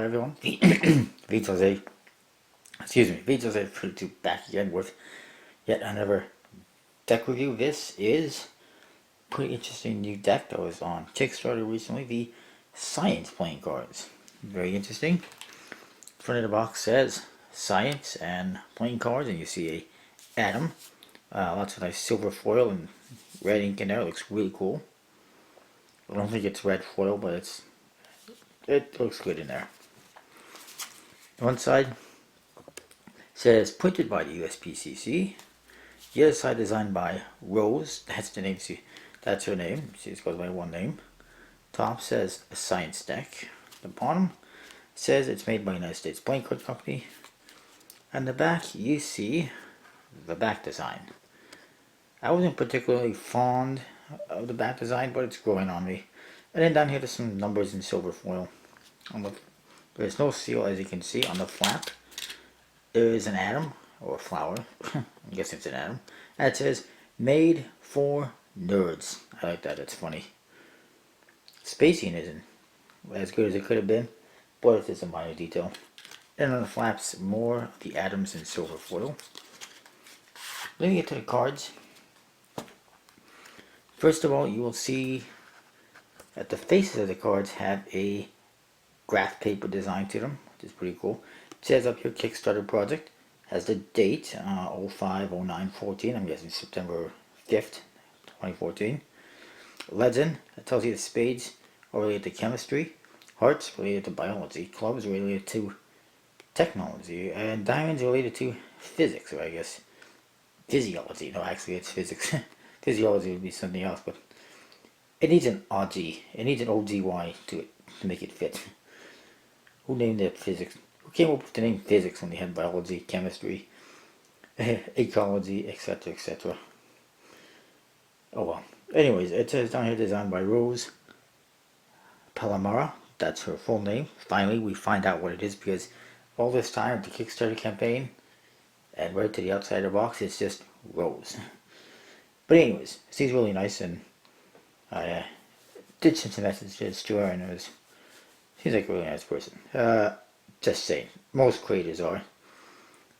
everyone. Vitoze, Vitoze back again with yet another deck review. This is a pretty interesting new deck that was on Kickstarter recently, the Science playing cards. Very interesting. Front of the box says Science and playing cards, and you see a atom. Lots of nice silver foil and red ink in there. It looks really cool. I don't think it's red foil, but it looks good in there. One side says printed by the USPCC. The other side designed by Rose. That's the name. See, that's her name. She just goes by one name. Top says a science deck. The bottom says it's made by United States Playing Card Company. And the back, you see the back design. I wasn't particularly fond of the back design, but it's growing on me. And then down here there's some numbers in silver foil. There's no seal, as you can see. On the flap there is an atom, or a flower. I guess it's an atom. And it says, made for nerds. I like that, it's funny. Spacing isn't as good as it could have been, but it's a minor detail. And on the flaps, more of the atoms in silver foil. Let me get to the cards. First of all, you will see that the faces of the cards have a graph paper design to them, which is pretty cool. It says up here Kickstarter project, has the date 05/09/14, I'm guessing September 5th, 2014. Legend, that tells you the spades are related to chemistry, hearts related to biology, clubs related to technology, and diamonds related to physics, or I guess physiology. No, actually it's physics. Physiology would be something else, but it needs an OG. It needs an OGY to it to make it fit. Who named it physics? Who came up with the name physics when they had biology, chemistry, ecology, etc., etc.? Oh well. Anyways, it says down here designed by Rose Palamara. That's her full name. Finally, we find out what it is, because all this time, the Kickstarter campaign, and right to the outside of the box, it's just Rose. But anyways, she's really nice, and I did send some messages to her, and she's like a really nice person. Just saying, most creators are. It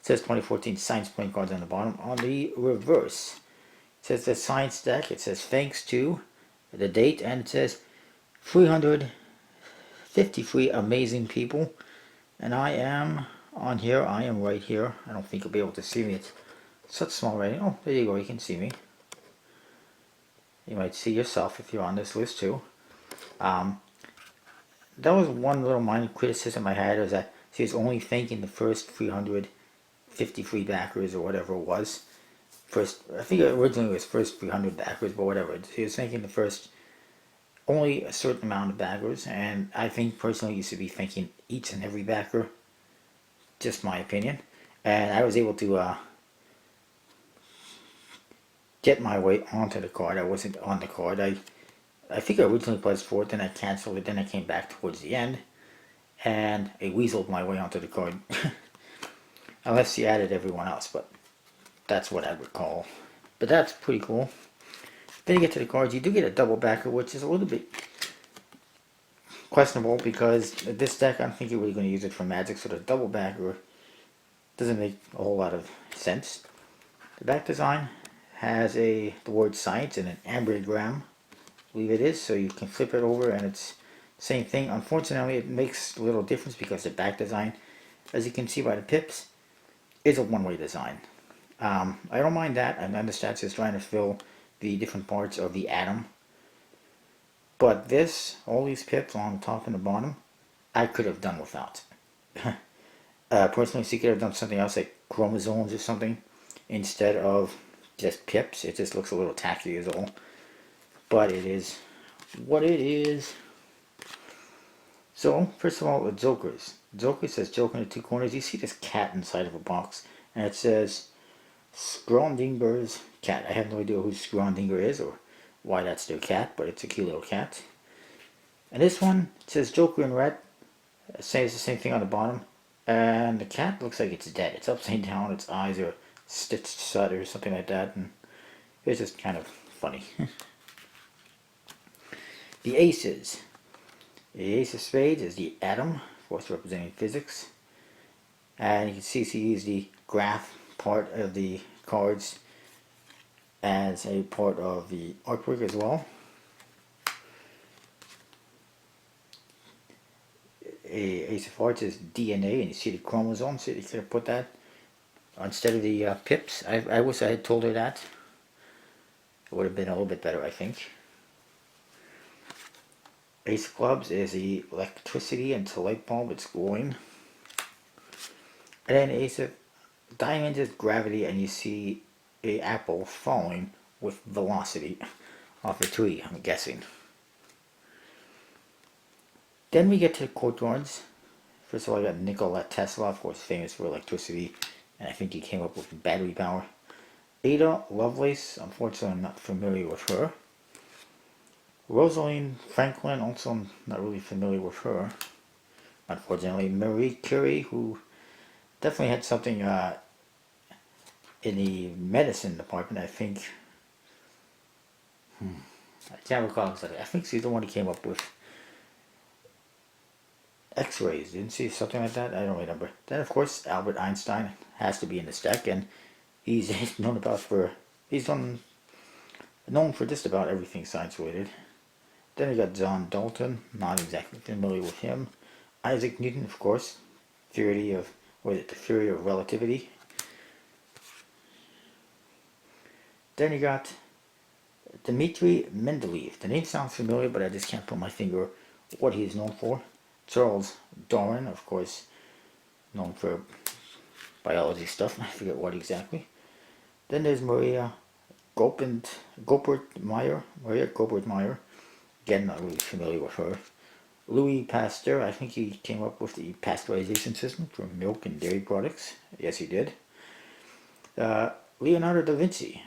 says 2014 Science playing cards on the bottom. On the reverse, it says the Science deck. It says thanks to the date, and it says 353 amazing people. And I am on here. I am right here. I don't think you'll be able to see me. It's such small writing. Oh, there you go. You can see me. You might see yourself if you're on this list too. That was one little minor criticism I had, was that she was only thanking the first 353 backers, or whatever it was. I think originally it was first 300 backers, but whatever. She was thanking the first, only a certain amount of backers, and I think personally you should be thanking each and every backer. Just my opinion. And I was able to get my way onto the card. I wasn't on the card. I think I originally pledged for it, then I canceled it, then I came back towards the end, and I weaseled my way onto the card. Unless she added everyone else, but that's what I recall. But that's pretty cool. Then you get to the cards, you do get a double backer, which is a little bit questionable, because this deck, I don't think you're really going to use it for Magic, so the double backer doesn't make a whole lot of sense. The back design has the word science in an ambergram, I believe it is, so you can flip it over and it's the same thing. Unfortunately, it makes a little difference because the back design, as you can see by the pips, is a one-way design. I don't mind that. I understand it's just trying to fill the different parts of the atom. But this, all these pips on the top and the bottom, I could have done without. Personally, she could have done something else like chromosomes or something instead of just pips. It just looks a little tacky as all. But it is what it is. So, first of all, the Jokers. Joker says Joker in the two corners. You see this cat inside of a box, and it says Scrondinger's cat. I have no idea who Scrondinger is or why that's their cat, but it's a cute little cat. And this one, it says Joker in red. It says the same thing on the bottom. And the cat looks like it's dead. It's upside down. Its eyes are stitched shut or something like that. And it's just kind of funny. The aces. The ace of spades is the atom of course representing physics. And you can see she used the graph part of the cards as a part of the artwork as well. Ace of Hearts is DNA, and you see the chromosomes, so you could have put that instead of the pips. I wish I had told her that. It would have been a little bit better, I think. Ace of Clubs is the electricity and it's a light bulb, it's glowing. And then Ace of Diamonds is gravity, and you see a apple falling with velocity off a tree, I'm guessing. Then we get to the courtyards. First of all, I got Nikola Tesla, of course, famous for electricity, and I think he came up with battery power. Ada Lovelace, unfortunately, I'm not familiar with her. Rosalind Franklin, also not really familiar with her, unfortunately. Marie Curie, who definitely had something in the medicine department, I think. I can't recall exactly. I think she's the one who came up with X-rays, didn't she? Something like that? I don't remember. Then, of course, Albert Einstein has to be in this deck, and he's known for just about everything science related. Then we got John Dalton, not exactly familiar with him. Isaac Newton, of course, the theory of relativity. Then you got Dmitri Mendeleev. The name sounds familiar, but I just can't put my finger on what he is known for. Charles Darwin, of course, known for biology stuff. I forget what exactly. Then there's Maria Goeppert-Meyer. Again, not really familiar with her. Louis Pasteur, I think he came up with the pasteurization system for milk and dairy products. Yes, he did. Leonardo da Vinci.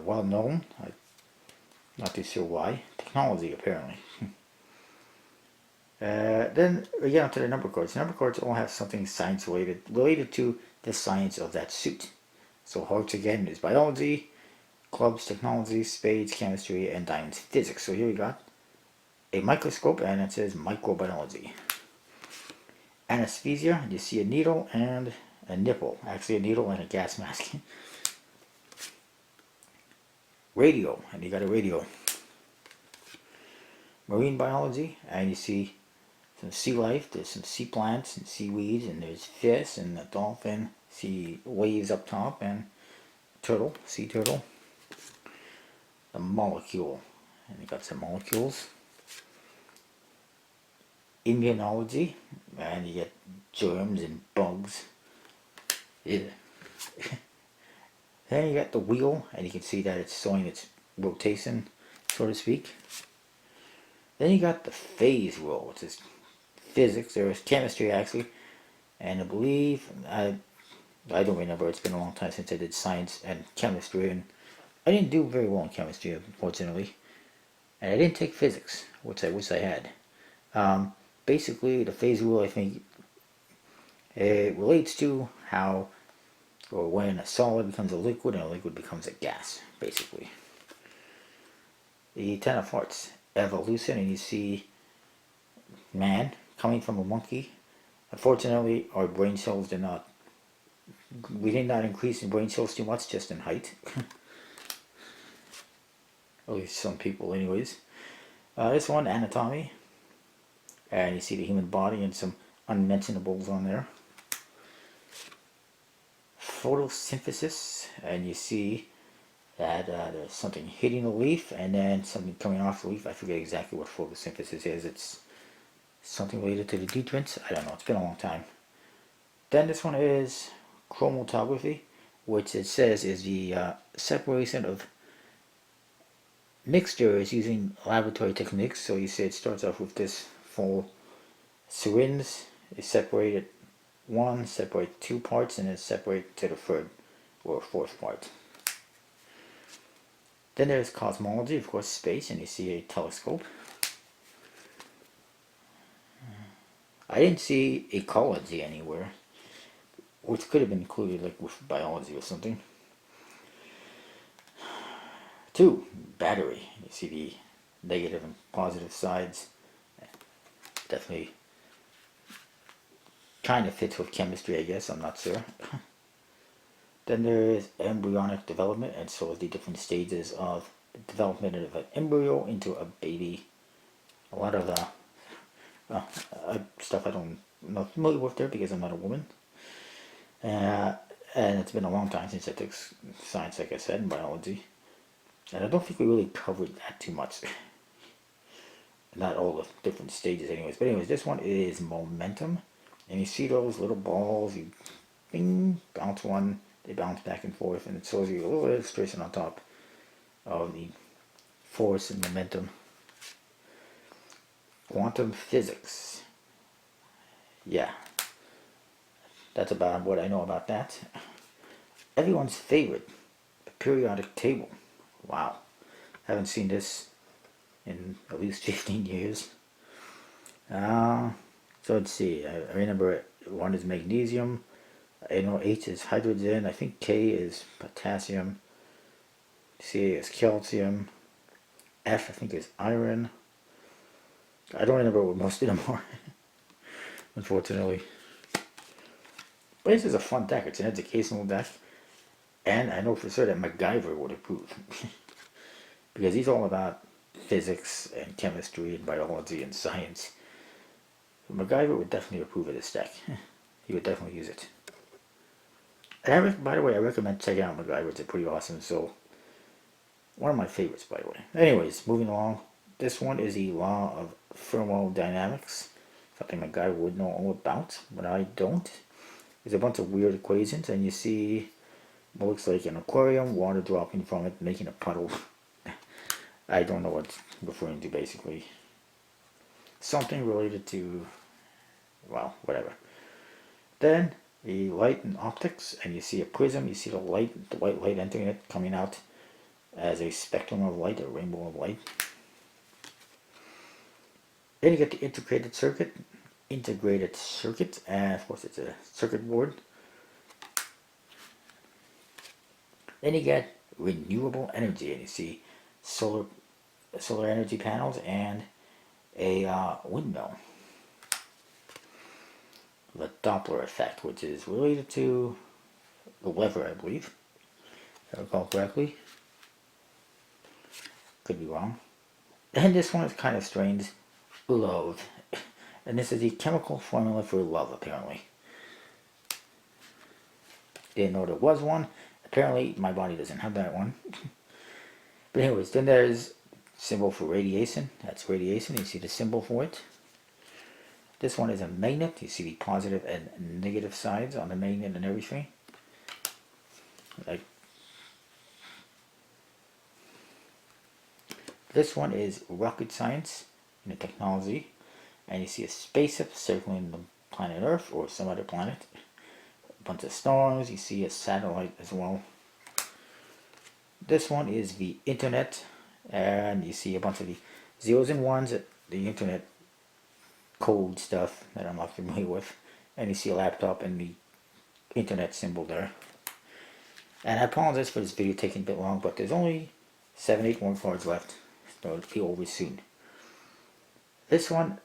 Well known. I'm not too sure why. Technology, apparently. Then we get onto the number cards. Number cards all have something science related to the science of that suit. So hearts again is biology, clubs technology, spades chemistry, and diamonds physics. So here we got a microscope, and it says microbiology. Anesthesia, you see a needle and a nipple. Actually a needle and a gas mask. Radio, and you got a radio. Marine biology, and you see some sea life. There's some sea plants and seaweeds, and there's fish and a dolphin, sea waves up top, and turtle, sea turtle. The molecule, and you got some molecules. Immunology, and you get germs and bugs. Yeah. Then you got the wheel, and you can see that it's showing its rotation, so to speak. Then you got the phase rule, which is physics. There is chemistry, actually, and I believe I don't remember. It's been a long time since I did science and chemistry, and I didn't do very well in chemistry, unfortunately. And I didn't take physics, which I wish I had. Basically, the phase rule, I think, it relates to how or when a solid becomes a liquid and a liquid becomes a gas, basically. The Ten of Hearts, evolution, and you see man coming from a monkey. Unfortunately, our brain cells we did not increase in brain cells too much, just in height. At least some people anyways. This one, anatomy, and you see the human body and some unmentionables on there. Photosynthesis, and you see that there's something hitting the leaf and then something coming off the leaf. I forget exactly what photosynthesis is. It's something related to the nutrients. I don't know. It's been a long time. Then this one is chromatography, which it says is the separation of mixtures using laboratory techniques. So you see it starts off with this full syringe. Is separated separate two parts, and then separate to the third or fourth part. Then there's cosmology, of course, space, and you see a telescope. I didn't see ecology anywhere, which could have been included like with biology or something. 2, battery. You see the negative and positive sides. Definitely kind of fits with chemistry, I guess. I'm not sure. Then there is embryonic development, and so the different stages of development of an embryo into a baby. A lot of stuff I don't I'm not familiar with there because I'm not a woman. Uh, and it's been a long time since I took science, like I said, and biology. And I don't think we really covered that too much. Not all the different stages, anyways. But anyways, this one is momentum, and you see those little balls. You bing, bounce one, they bounce back and forth, and it shows you a little illustration on top of the force and momentum. Quantum physics. Yeah, that's about what I know about that. Everyone's favorite, the periodic table. Wow, haven't seen this in at least 15 years. Uh, so let's see. I remember one is magnesium. I know H is hydrogen. I think K is potassium. C is calcium. F I think is iron. I don't remember what most of them are, unfortunately. But this is a fun deck. It's an educational deck. And I know for sure that MacGyver would approve. Because he's all about physics and chemistry and biology and science. MacGyver would definitely approve of this deck. He would definitely use it. And by the way, I recommend checking out MacGyver. It's pretty awesome. So, one of my favorites, by the way. Anyways, moving along. This one is the law of thermodynamics. Something MacGyver would know all about, but I don't. There's a bunch of weird equations, and you see what looks like an aquarium, water dropping from it, making a puddle. I don't know what it's referring to, basically. Something related to, well, whatever. Then, the light and optics, and you see a prism, you see the light, the white light entering it, coming out as a spectrum of light, a rainbow of light. Then you get the integrated circuit, and of course it's a circuit board. Then you get renewable energy, and you see solar energy panels and a windmill. The Doppler effect, which is related to the weather, I believe, if I recall correctly. Could be wrong. And this one is kind of strange. Love. And this is the chemical formula for love, apparently. Didn't know there was one. Apparently, my body doesn't have that one. But anyways, then there's symbol for radiation. That's radiation. You see the symbol for it. This one is a magnet. You see the positive and negative sides on the magnet and everything. Like this one is rocket science and the technology. And you see a spaceship circling the planet Earth or some other planet. A bunch of stars. You see a satellite as well. This one is the internet. And you see a bunch of the zeros and ones, the internet code stuff that I'm not familiar with. And you see a laptop and the internet symbol there. And I apologize for this video taking a bit long, but there's only 7-8 more cards left. So it'll be over soon. This one,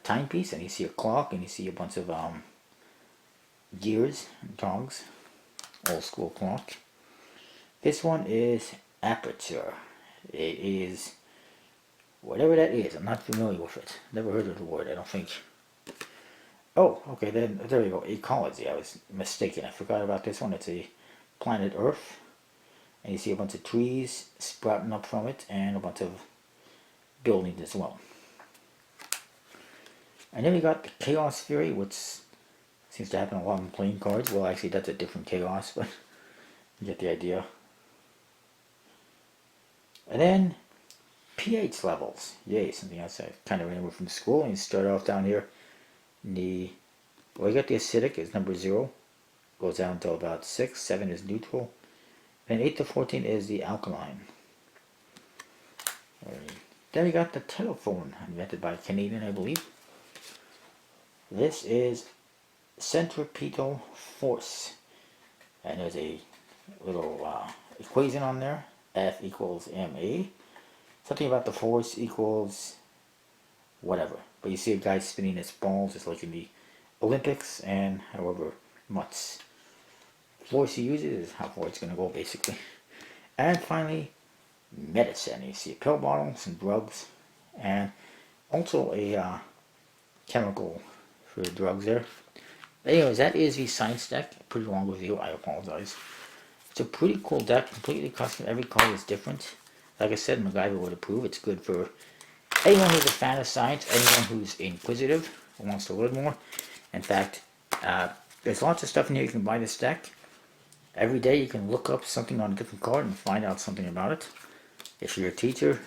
timepiece, and you see a clock, and you see a bunch of gears and tongs. Old school clock. This one is aperture. It is whatever that is. I'm not familiar with it. Never heard of the word, I don't think. Oh, okay, then there we go. Ecology. I was mistaken. I forgot about this one. It's a planet Earth. And you see a bunch of trees sprouting up from it and a bunch of buildings as well. And then we got the chaos theory, which seems to happen a lot in playing cards. Well, actually, that's a different chaos, but you get the idea. And then pH levels. Yay, something else I kind of remember from school. And you start off down here. Well, you got the acidic is number 0. Goes down to about 6. 7 is neutral. And 8 to 14 is the alkaline. Then we got the telephone, invented by a Canadian, I believe. This is centripetal force. And there's a little equation on there. F equals ma. Something about the force equals whatever. But you see a guy spinning his balls just like in the Olympics, and however much force he uses is how far it's going to go basically. And finally, medicine. You see a pill bottle, some drugs, and also a chemical for the drugs there. Anyways, that is the science deck. Pretty long review, I apologize. It's a pretty cool deck, completely custom. Every card is different. Like I said, MacGyver would approve. It's good for anyone who's a fan of science, anyone who's inquisitive, who wants to learn more. In fact, there's lots of stuff in here you can buy this deck. Every day you can look up something on a different card and find out something about it. If you're a teacher,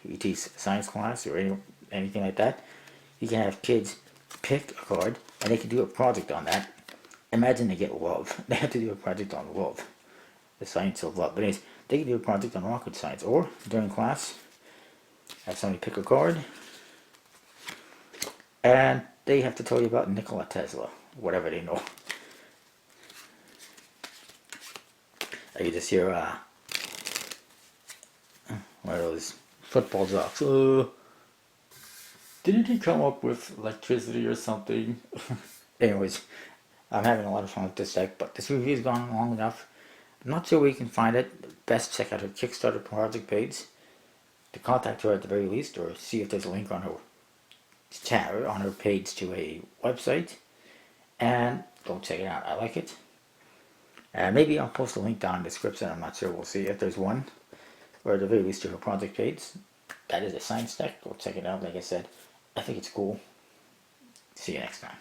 you teach science class or anything like that, you can have kids pick a card and they can do a project on that. Imagine they get love. They have to do a project on love. The science of love. But anyways, they can do a project on rocket science. Or during class, have somebody pick a card and they have to tell you about Nikola Tesla. Whatever they know. You just hear one of those football jocks. Didn't he come up with electricity or something? Anyways, I'm having a lot of fun with this deck, but this review's gone long enough. I'm not sure where you can find it. Best check out her Kickstarter project page to contact her at the very least, or see if there's a link on her chat on her page to a website, and go check it out. I like it. Maybe I'll post a link down in the description. I'm not sure. We'll see if there's one, or at the very least to her project page. That is a science deck. Go check it out. Like I said, I think it's cool. See you next time.